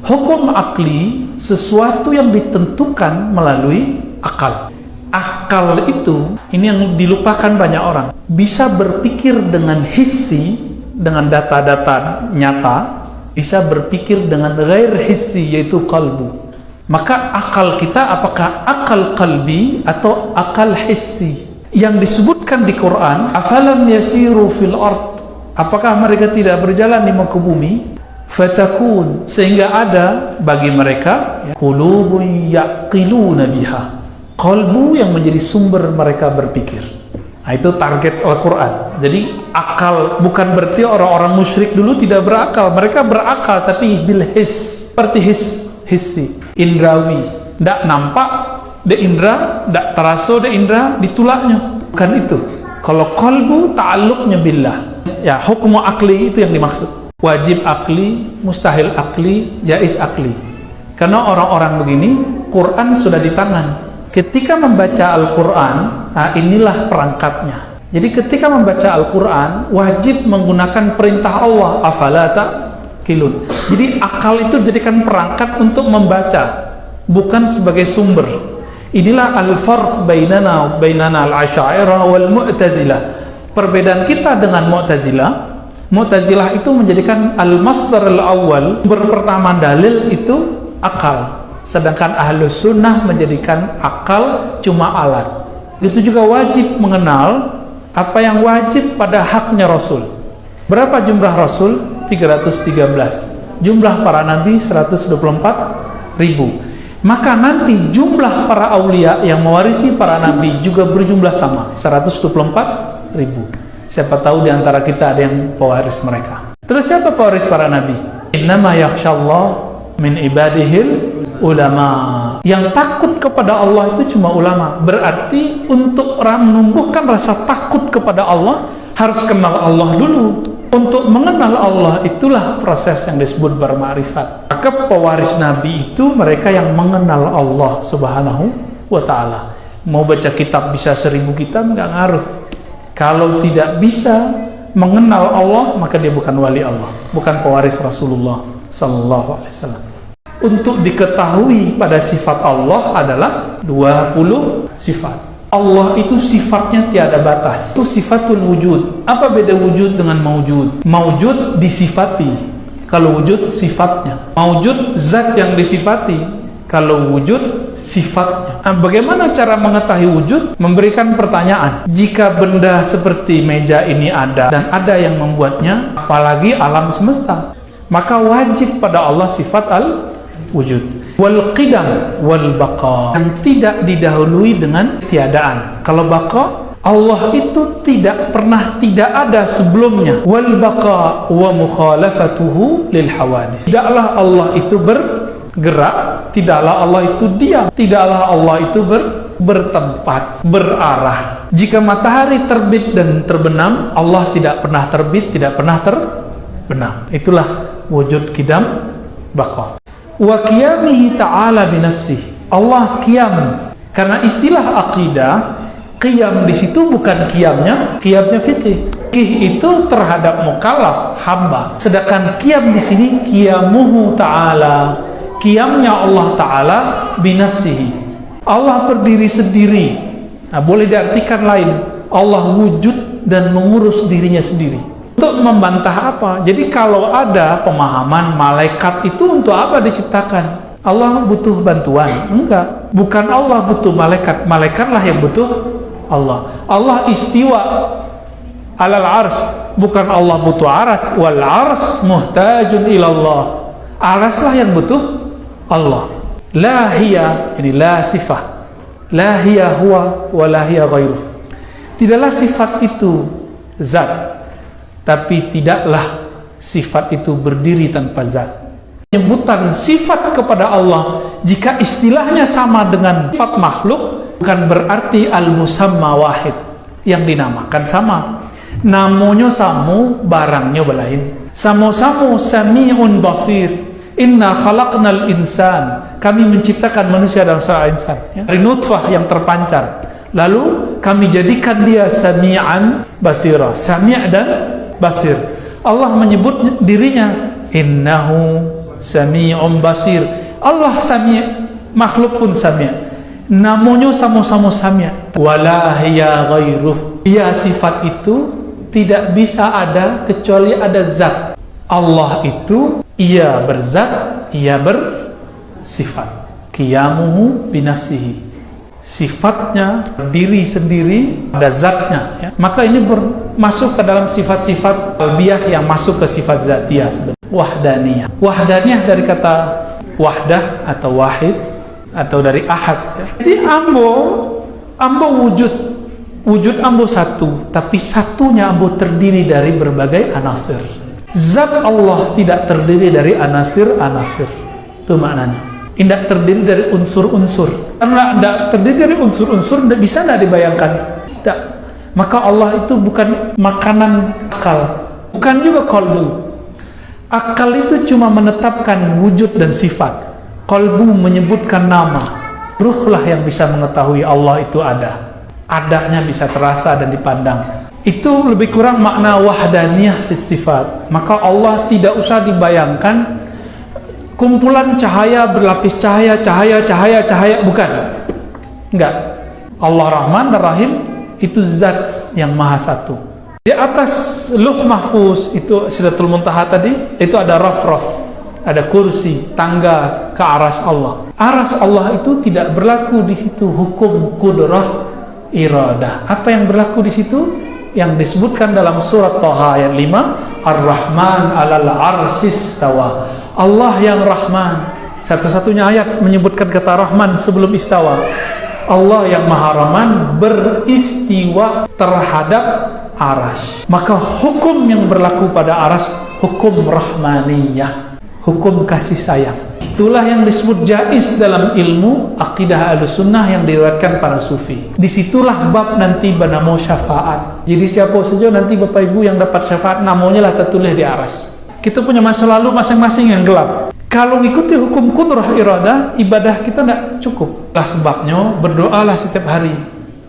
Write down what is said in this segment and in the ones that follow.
Hukum akli sesuatu yang ditentukan melalui akal. Akal itu, ini yang dilupakan banyak orang, bisa berpikir dengan hissi, dengan data-data nyata, bisa berpikir dengan ghair hissi, yaitu qalbu. Maka akal kita apakah akal qalbi atau akal hissi? Yang disebutkan di Quran, afalam yasiru fil ard, apakah mereka tidak berjalan di muka bumi? Fatakun, sehingga ada bagi mereka qulubun yaqiluna biha, qalbu yang menjadi sumber mereka berpikir. Nah, itu target Al-Quran. Jadi akal bukan berarti orang-orang musyrik dulu tidak berakal, mereka berakal tapi bil his, seperti hissi, indrawi, ndak nampak de indra, ndak terasa de indra di tulaknya, bukan itu. Kalau qalbu ta'alluqnya billah, ya hukmu akli itu yang dimaksud. Wajib akli, mustahil akli, jaiz akli. Karena orang-orang begini, Quran sudah di tangan. Ketika membaca Al-Quran, nah inilah perangkatnya. Jadi ketika membaca Al-Quran, wajib menggunakan perintah Allah, afala ta'qilun. Jadi akal itu jadikan perangkat untuk membaca, bukan sebagai sumber. Inilah al-farq bainana al-asy'ariyah wal mu'tazilah. Perbedaan kita dengan Mu'tazilah. Mu'tazilah itu menjadikan al-masdar al-awwal, berpertama dalil itu akal, sedangkan Ahlus Sunnah menjadikan akal cuma alat. Itu juga wajib mengenal apa yang wajib pada haknya Rasul. Berapa jumlah Rasul? 313. Jumlah para nabi 124.000. Maka nanti jumlah para aulia yang mewarisi para nabi juga berjumlah sama, 124.000. Siapa tahu di antara kita ada yang pewaris mereka. Terus siapa pewaris para nabi? Innama yakhshallah min ibadihil ulama. Yang takut kepada Allah itu cuma ulama. Berarti untuk menumbuhkan rasa takut kepada Allah harus kenal Allah dulu. Untuk mengenal Allah itulah proses yang disebut bermakrifat. Maka pewaris nabi itu mereka yang mengenal Allah subhanahu wa ta'ala. Mau baca kitab bisa 1000 kitab nggak ngaruh. Kalau tidak bisa mengenal Allah, maka dia bukan wali Allah, bukan pewaris Rasulullah sallallahu alaihi wasallam. Untuk diketahui pada sifat Allah adalah 20 sifat. Allah itu sifatnya tiada batas. Itu sifatul wujud. Apa beda wujud dengan maujud? Maujud disifati, kalau wujud sifatnya. Maujud zat yang disifati, kalau wujud sifatnya. Nah, bagaimana cara mengetahui wujud? Memberikan pertanyaan. Jika benda seperti meja ini ada dan ada yang membuatnya, apalagi alam semesta, maka wajib pada Allah sifat al-wujud. Wal qidam wal baqa, yang tidak didahului dengan tiadaan. Kalau baqa, Allah itu tidak pernah tidak ada sebelumnya. Wal baqa wa mukhalafatuhu lil hawadits. Tidaklah Allah itu bergerak, tidaklah Allah itu diam, tidaklah Allah itu bertempat, berarah. Jika matahari terbit dan terbenam, Allah tidak pernah terbit, tidak pernah terbenam. Itulah wujud qidam baqa. Wa qiyamihi ta'ala binafsihi. Allah qiyam. Karena istilah akidah, qiyam di situ bukan qiyamnya fikih. Fikih itu terhadap mukallaf, hamba. Sedangkan qiyam di sini qiyamuhu ta'ala. Qiyamnya Allah Ta'ala binafsihi. Allah berdiri sendiri. Nah, boleh diartikan lain. Allah wujud dan mengurus dirinya sendiri. Untuk membantah apa? Jadi kalau ada pemahaman malaikat itu untuk apa diciptakan? Allah butuh bantuan? Enggak. Bukan Allah butuh malaikat. Malaikatlah yang butuh Allah. Allah istiwa alal ars. Bukan Allah butuh aras. Wal ars muhtajun ilallah. Araslah yang butuh Allah. La hiya, ini la sifah. La hiya huwa wa la hiya ghairuh. Tidaklah sifat itu zat, tapi tidaklah sifat itu berdiri tanpa zat. Penyebutan sifat kepada Allah jika istilahnya sama dengan sifat makhluk, bukan berarti al-musamma wahid, yang dinamakan sama. Namanya samu, barangnya lain. Samu-samu sami'un basir. Inna khalaqnal insan, kami menciptakan manusia dalam surah insan, dari nutfah yang terpancar, lalu kami jadikan dia sami'an basira. Sami' dan basir. Allah menyebut dirinya innahu Sami'un basir. Allah sami', makhluk pun sami'. Namanya sama-sama sami'. Wala hiya ghairuh. Ya, sifat itu tidak bisa ada kecuali ada zat. Allah itu ia berzat, ia bersifat. Qiyamuhu binafsihi. Sifatnya berdiri sendiri, ada zatnya, ya. Maka ini masuk ke dalam sifat-sifat qalbiyah yang masuk ke sifat zatiyah. Wahdaniyah. Wahdaniyah dari kata wahdah atau wahid atau dari ahad, ya. Jadi ambo wujud ambo satu, tapi satunya ambo terdiri dari berbagai anasir. Zat Allah tidak terdiri dari anasir-anasir. Itu maknanya. Tidak terdiri dari unsur-unsur. Karena tidak terdiri dari unsur-unsur, bisa tidak dibayangkan? Tidak. Maka Allah itu bukan makanan akal, bukan juga qalbu. Akal itu cuma menetapkan wujud dan sifat. Qalbu menyebutkan nama. Ruhlah yang bisa mengetahui Allah itu ada. Adanya bisa terasa dan dipandang. Itu lebih kurang makna wahdaniyah fis sifat. Maka Allah tidak usah dibayangkan kumpulan cahaya berlapis cahaya, bukan. Enggak. Allah Rahman dan Rahim itu zat yang maha satu. Di atas Luh Mahfuz itu Sidratul Muntaha tadi, itu ada raf-raf, ada kursi, tangga ke arsy Allah. Arsy Allah itu tidak berlaku di situ hukum qudrah iradah. Apa yang berlaku di situ? Yang disebutkan dalam surat Thaha ayat 5, Ar-Rahman 'alal 'arsy istawa. Allah yang Rahman, satu-satunya ayat menyebutkan kata Rahman sebelum istawa. Allah yang Maha Rahman beristiwa terhadap arsy. Maka hukum yang berlaku pada arsy hukum rahmaniyah, hukum kasih sayang. Itulah yang disebut jaiz dalam ilmu akidah Ahlussunnah yang diriwayatkan para sufi. Disitulah bab nanti bernama syafaat. Jadi siapa saja nanti Bapak Ibu yang dapat syafaat, namanya lah tertulis di arsy. Kita punya masa lalu masing-masing yang gelap. Kalau mengikuti hukum qudrah iradah, ibadah kita tidak cukup. Lah sebabnya berdoalah setiap hari,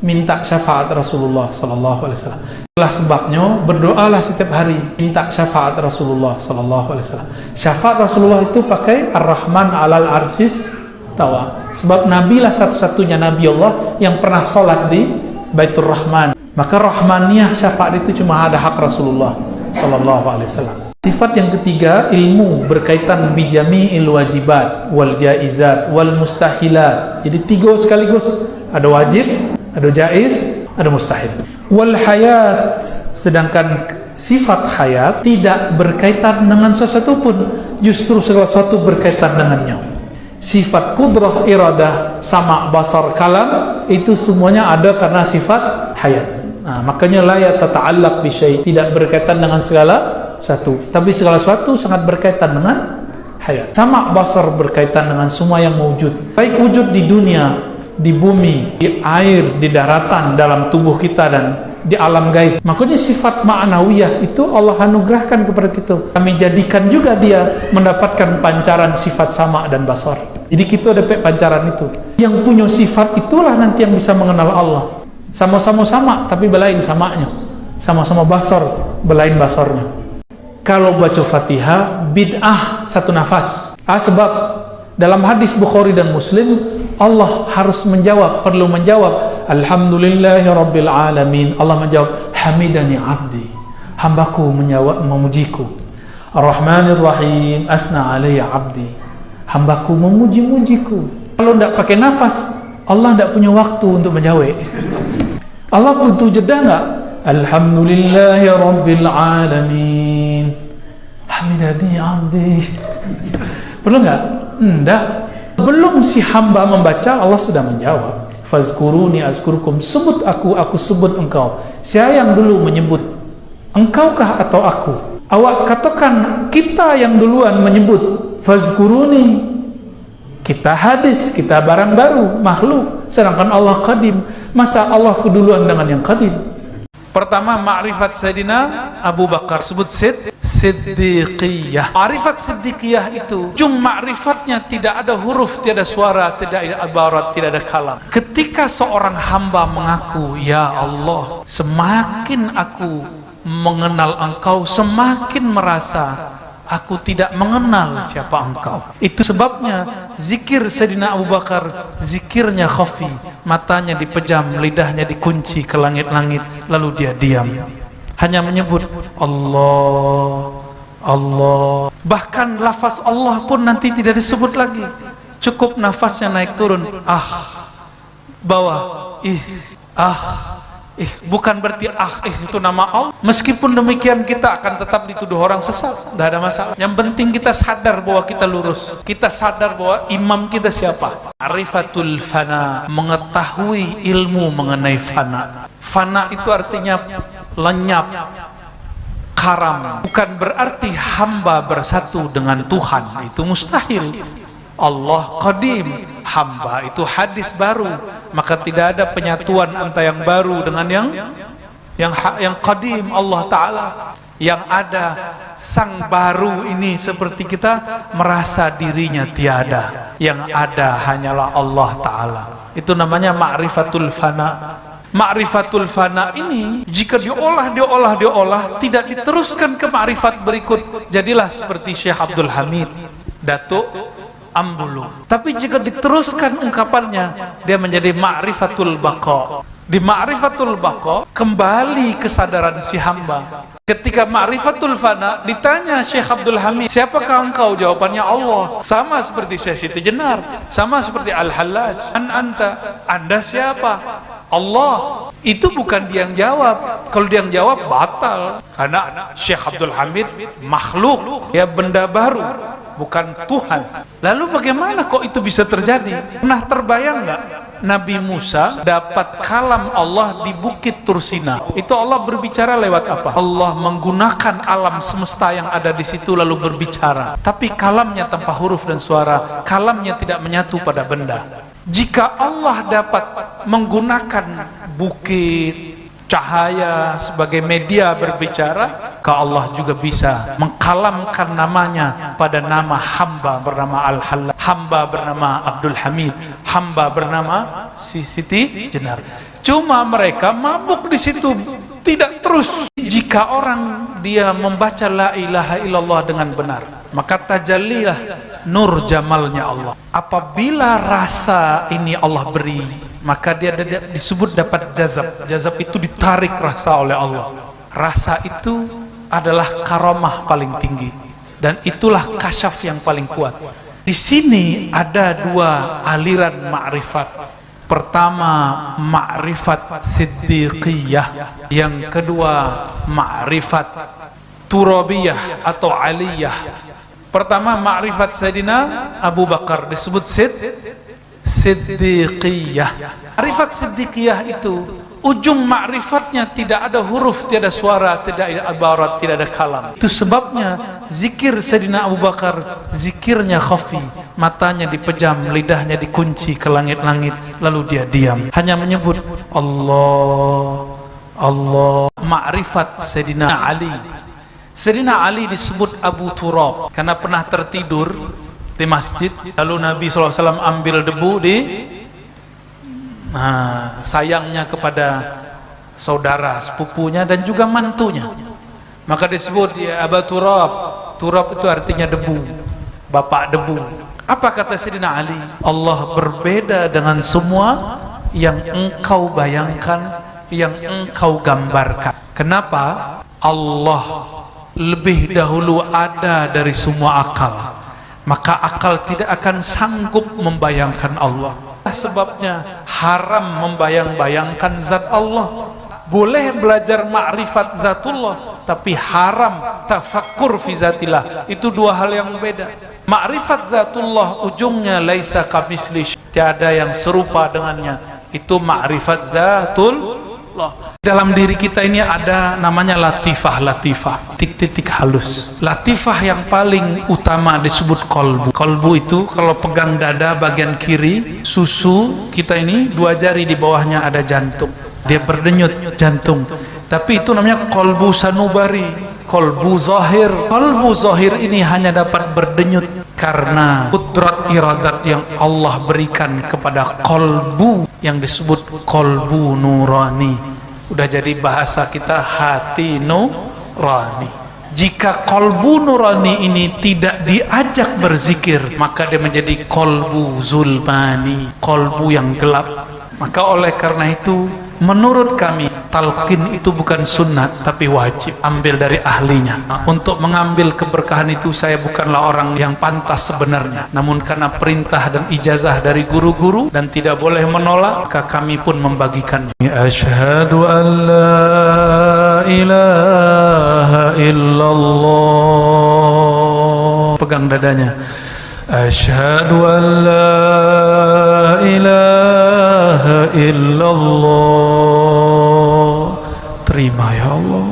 minta syafaat Rasulullah sallallahu alaihi wasallam. Lah sebabnya berdoalah setiap hari, minta syafaat Rasulullah sallallahu alaihi wasallam. Syafaat Rasulullah itu pakai Ar-Rahman 'alal 'arsy istawa. Sebab Nabi lah satu-satunya Nabi Allah yang pernah sholat di Baitur Rahman. Maka rahmaniyah syafaat itu cuma ada hak Rasulullah sallallahu alaihi wasallam. Sifat yang ketiga, ilmu berkaitan bijami'il wajibat wal jaizat wal mustahilat. Jadi tiga sekaligus, ada wajib, ada jaiz, ada mustahil. Wal hayat, sedangkan sifat hayat tidak berkaitan dengan sesuatu pun, justru segala sesuatu berkaitan dengannya. Sifat qudrah iradah sama basar kalam itu semuanya ada karena sifat hayat. Nah, makanya la yatata'allaq bi syai', tidak berkaitan dengan segala satu, tapi segala sesuatu sangat berkaitan dengan hayat. Sama basar berkaitan dengan semua yang wujud, baik wujud di dunia, di bumi, di air, di daratan, dalam tubuh kita dan di alam gaib. Makanya sifat ma'nawiyah itu Allah anugerahkan kepada kita. Kami jadikan juga dia mendapatkan pancaran sifat sama dan basar. Jadi kita dapat pancaran itu. Yang punya sifat itulah nanti yang bisa mengenal Allah. Sama-sama sama, tapi belain samanya. Sama-sama basar, belain basarnya. Kalau baca Fatihah, bid'ah satu nafas. Sebab dalam hadis Bukhari dan Muslim, Allah harus menjawab, perlu menjawab, Alhamdulillahi Rabbil Alamin. Allah menjawab, Hamidani abdi, hambaku memujiku. Ar-Rahmanir Rahim, asna alayya abdi, hambaku memuji-mujiku. Kalau tidak pakai nafas, Allah tidak punya waktu untuk menjawab. Allah butuh jeda enggak? Alhamdulillahi Rabbil Alamin, Hamidani abdi. Perlu enggak? Enggak. Belum si hamba membaca, Allah sudah menjawab. Fazkuruni azkurkum, sebut aku sebut engkau. Siapa yang dulu menyebut? Engkaukah atau aku? Awak katakan kita yang duluan menyebut Fazkuruni. Kita hadis, kita barang baru, makhluk. Sedangkan Allah qadim. Masa Allah keduluan dengan yang qadim? Pertama, ma'rifat Sayyidina Abu Bakar, sebut Siddiqiyah. Ma'rifat Siddiqiyah itu cuma ma'rifatnya, tidak ada huruf, tidak ada suara, tidak ada ibarat, tidak ada kalam. Ketika seorang hamba mengaku, ya Allah, semakin aku mengenal engkau, semakin merasa aku tidak mengenal siapa engkau. Itu sebabnya zikir Sayyidina Abu Bakar, zikirnya khafi, matanya dipejam, lidahnya dikunci ke langit-langit, lalu dia diam, hanya menyebut Allah, Allah. Bahkan lafaz Allah pun nanti tidak disebut lagi, cukup nafasnya naik turun, bawah, bukan berarti itu nama Allah. Meskipun demikian kita akan tetap dituduh orang sesat, tidak ada masalah. Yang penting kita sadar bahwa kita lurus, kita sadar bahwa imam kita siapa. Ma'rifatul fana, mengetahui ilmu mengenai fana. Fana itu artinya lenyap, karam. Bukan berarti hamba bersatu dengan Tuhan, itu mustahil. Allah qadim, hamba itu hadis baru, maka tidak ada penyatuan antara yang baru dengan yang qadim Allah Ta'ala. Yang ada sang baru ini seperti kita merasa dirinya tiada, yang ada hanyalah Allah Ta'ala. Itu namanya ma'rifatul fana. Ma'rifatul fana ini jika diolah tidak diteruskan ke ma'rifat berikut, jadilah seperti Syekh Abdul Hamid, Datuk Ambulu. Tapi jika diteruskan ungkapannya, dia menjadi ma'rifatul baqa. Di ma'rifatul baqa kembali kesadaran si hamba. Ketika ma'rifatul fana ditanya Syekh Abdul Hamid, siapakah engkau? Jawabannya Allah. Sama seperti Syekh Siti Jenar, sama seperti Al-Hallaj. Anta, anda siapa? Allah. Itu bukan dia yang jawab. Kalau dia yang jawab batal, karena Syekh Abdul Hamid makhluk, dia benda baru, bukan Tuhan. Lalu bagaimana kok itu bisa terjadi? Pernah terbayang nggak Nabi Musa dapat kalam Allah di Bukit Tursina? Itu Allah berbicara lewat apa? Allah menggunakan alam semesta yang ada di situ lalu berbicara. Tapi kalamnya tanpa huruf dan suara, kalamnya tidak menyatu pada benda. Jika Allah dapat menggunakan bukit, cahaya sebagai media berbicara, maka Allah juga bisa mengkalamkan namanya pada nama hamba bernama Al-Hallaj, hamba bernama Abdul Hamid, hamba bernama Siti Jenar. Cuma mereka mabuk di situ, tidak terus. Jika orang dia membaca la ilaha illallah dengan benar, maka tajallilah nur jamalnya Allah. Apabila rasa ini Allah beri, maka dia disebut dapat jazab. Jazab itu ditarik rasa oleh Allah. Rasa itu adalah karamah paling tinggi, dan itulah kasyaf yang paling kuat. Di sini ada dua aliran ma'rifat. Pertama ma'rifat siddiqiyah, yang kedua ma'rifat turabiyah atau aliyah. Pertama ma'rifat Sayyidina Abu Bakar disebut siddiqiyah. Ma'rifat siddiqiyah itu ujung ma'rifatnya tidak ada huruf, tidak ada suara, tidak ada ibarat, tidak ada kalam. Itu sebabnya zikir Sayyidina Abu Bakar, zikirnya khafi, matanya dipejam, lidahnya dikunci ke langit-langit, lalu dia diam, hanya menyebut Allah, Allah. Ma'rifat Sayyidina Ali. Sayyidina Ali disebut Abu Turab karena pernah tertidur di masjid, lalu Nabi SAW ambil debu di sayangnya kepada saudara sepupunya dan juga mantunya, maka disebut ya Abu Turab. Turab itu artinya debu, bapak debu. Apa kata Sayyidina Ali? Allah berbeda dengan semua yang engkau bayangkan, yang engkau gambarkan. Kenapa? Allah lebih dahulu ada dari semua akal, maka akal tidak akan sanggup membayangkan Allah. Sebabnya haram membayang-bayangkan zat Allah. Boleh belajar ma'rifat zatullah, tapi haram tafakkur fi zatillah. Itu dua hal yang berbeda. Ma'rifat zatullah ujungnya laisa kamitsli, tiada yang serupa dengannya. Itu ma'rifat zatullah. Dalam diri kita ini ada namanya latifah, titik-titik halus. Latifah yang paling utama disebut kolbu. Kolbu itu kalau pegang dada bagian kiri, susu kita ini dua jari di bawahnya ada jantung. Dia berdenyut jantung. Tapi itu namanya kolbu sanubari, kolbu zahir. Kolbu zahir ini hanya dapat berdenyut karena kudrat iradat yang Allah berikan kepada kolbu yang disebut kolbu nurani. Udah jadi bahasa kita hati nurani. Jika kolbu nurani ini tidak diajak berzikir, maka dia menjadi kolbu zulmani, kolbu yang gelap. Maka oleh karena itu, menurut kami, talqin itu bukan sunnah, tapi wajib. Ambil dari ahlinya. Untuk mengambil keberkahan itu, saya bukanlah orang yang pantas sebenarnya. Namun karena perintah dan ijazah dari guru-guru, dan tidak boleh menolak, maka kami pun membagikannya. Asyhadu an la ilaha illallah. Pegang dadanya. Asyhadu an la ilaha illallah. Terima ya Allah.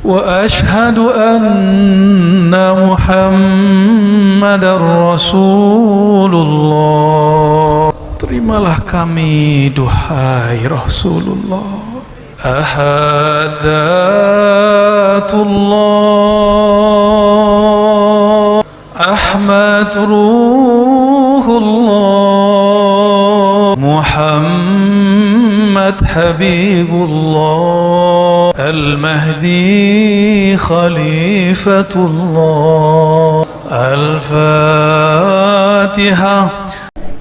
Wa asyhadu anna Muhammadar Rasulullah. Terimalah kami duhai Rasulullah. Ahadatullah, Ahmad Ruhullah, Muhammad Habibullah, Al-Mahdi Khalifatullah. Al-Fatihah.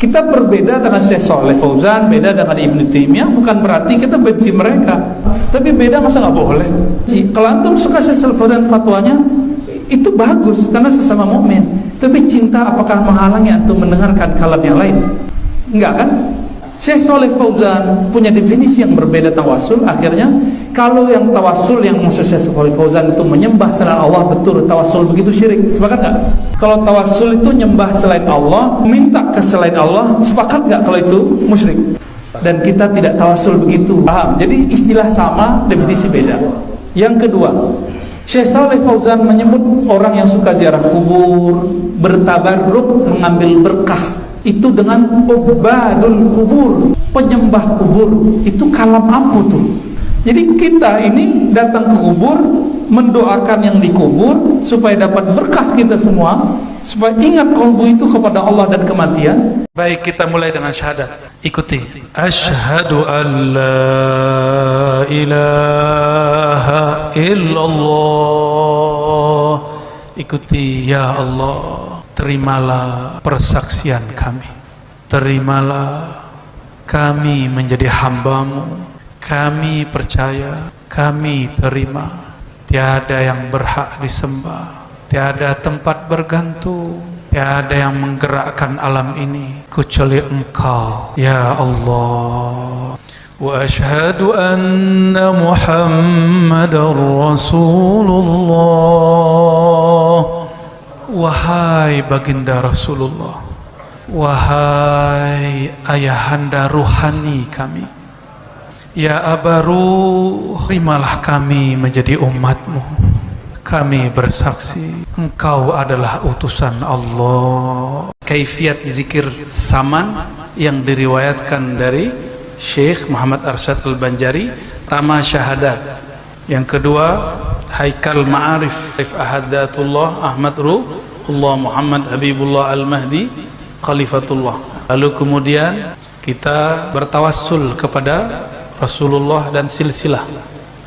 Kita berbeda dengan Syekh Shalih Fauzan, beda dengan Ibnu Taimiyah, bukan berarti kita benci mereka, tapi beda masa nggak boleh. Kalau antum suka Syekh Shalih Fauzan fatwanya, itu bagus karena sesama mukmin. Tapi cinta apakah menghalangi antum mendengarkan kalam yang lain? Enggak kan? Syekh Shalih Fauzan punya definisi yang berbeda tawasul. Akhirnya kalau yang tawasul yang maksud Syekh Shalih Fauzan itu menyembah selain Allah, betul tawasul begitu syirik. Sepakat nggak? Kalau tawasul itu nyembah selain Allah, minta ke selain Allah, sepakat nggak kalau itu musyrik? Dan kita tidak tawasul begitu. Paham? Jadi istilah sama, definisi beda. Yang kedua, Syekh Shalih Fauzan menyebut orang yang suka ziarah kubur, bertabarruk, mengambil berkah, itu dengan ubadul kubur, penyembah kubur. Itu kalam apa tuh? Jadi kita ini datang ke kubur, mendoakan yang dikubur supaya dapat berkah kita semua, supaya ingat kalbu itu kepada Allah dan kematian. Baik, kita mulai dengan syahadat. Ikuti. Asyhadu an la ilaha illallah. Ikuti, ya Allah, terimalah persaksian kami. Terimalah kami menjadi hamba-Mu. Kami percaya, kami terima, tiada yang berhak disembah, tiada tempat bergantung, tiada yang menggerakkan alam ini kecuali Engkau, ya Allah. Wa asyhadu anna Muhammadar Rasulullah. Wahai baginda Rasulullah, wahai ayahanda ruhani kami, ya Abaru, terimalah kami menjadi umat-Mu. Kami bersaksi Engkau adalah utusan Allah. Kaifiat zikir saman yang diriwayatkan dari Syekh Muhammad Arsyad Al-Banjari. Pertama syahadat, yang kedua Haikal Ma'arif Ahadatullah Ahmad Ruhullah Muhammad Habibullah Al-Mahdi Khalifatullah. Lalu kemudian kita bertawassul kepada Rasulullah dan silsilah.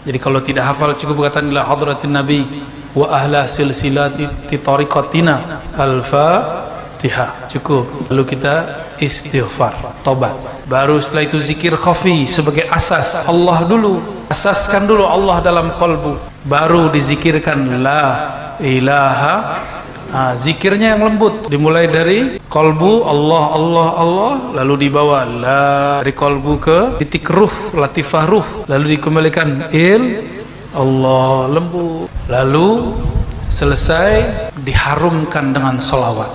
Jadi kalau tidak hafal cukup katakan ila hadratin Nabi wa ahla silsilati tariqatina al-Fatihah. Cukup. Lalu kita istighfar, tobat. Baru setelah itu zikir khafi sebagai asas. Allah dulu, asaskan dulu Allah dalam kalbu. Baru dizikirkan la ilaha. Zikirnya yang lembut, dimulai dari kolbu Allah Allah Allah, lalu dibawa la dari kolbu ke titik ruh, latifah ruh, lalu dikembalikan Allah, lembut, lalu selesai diharumkan dengan sholawat.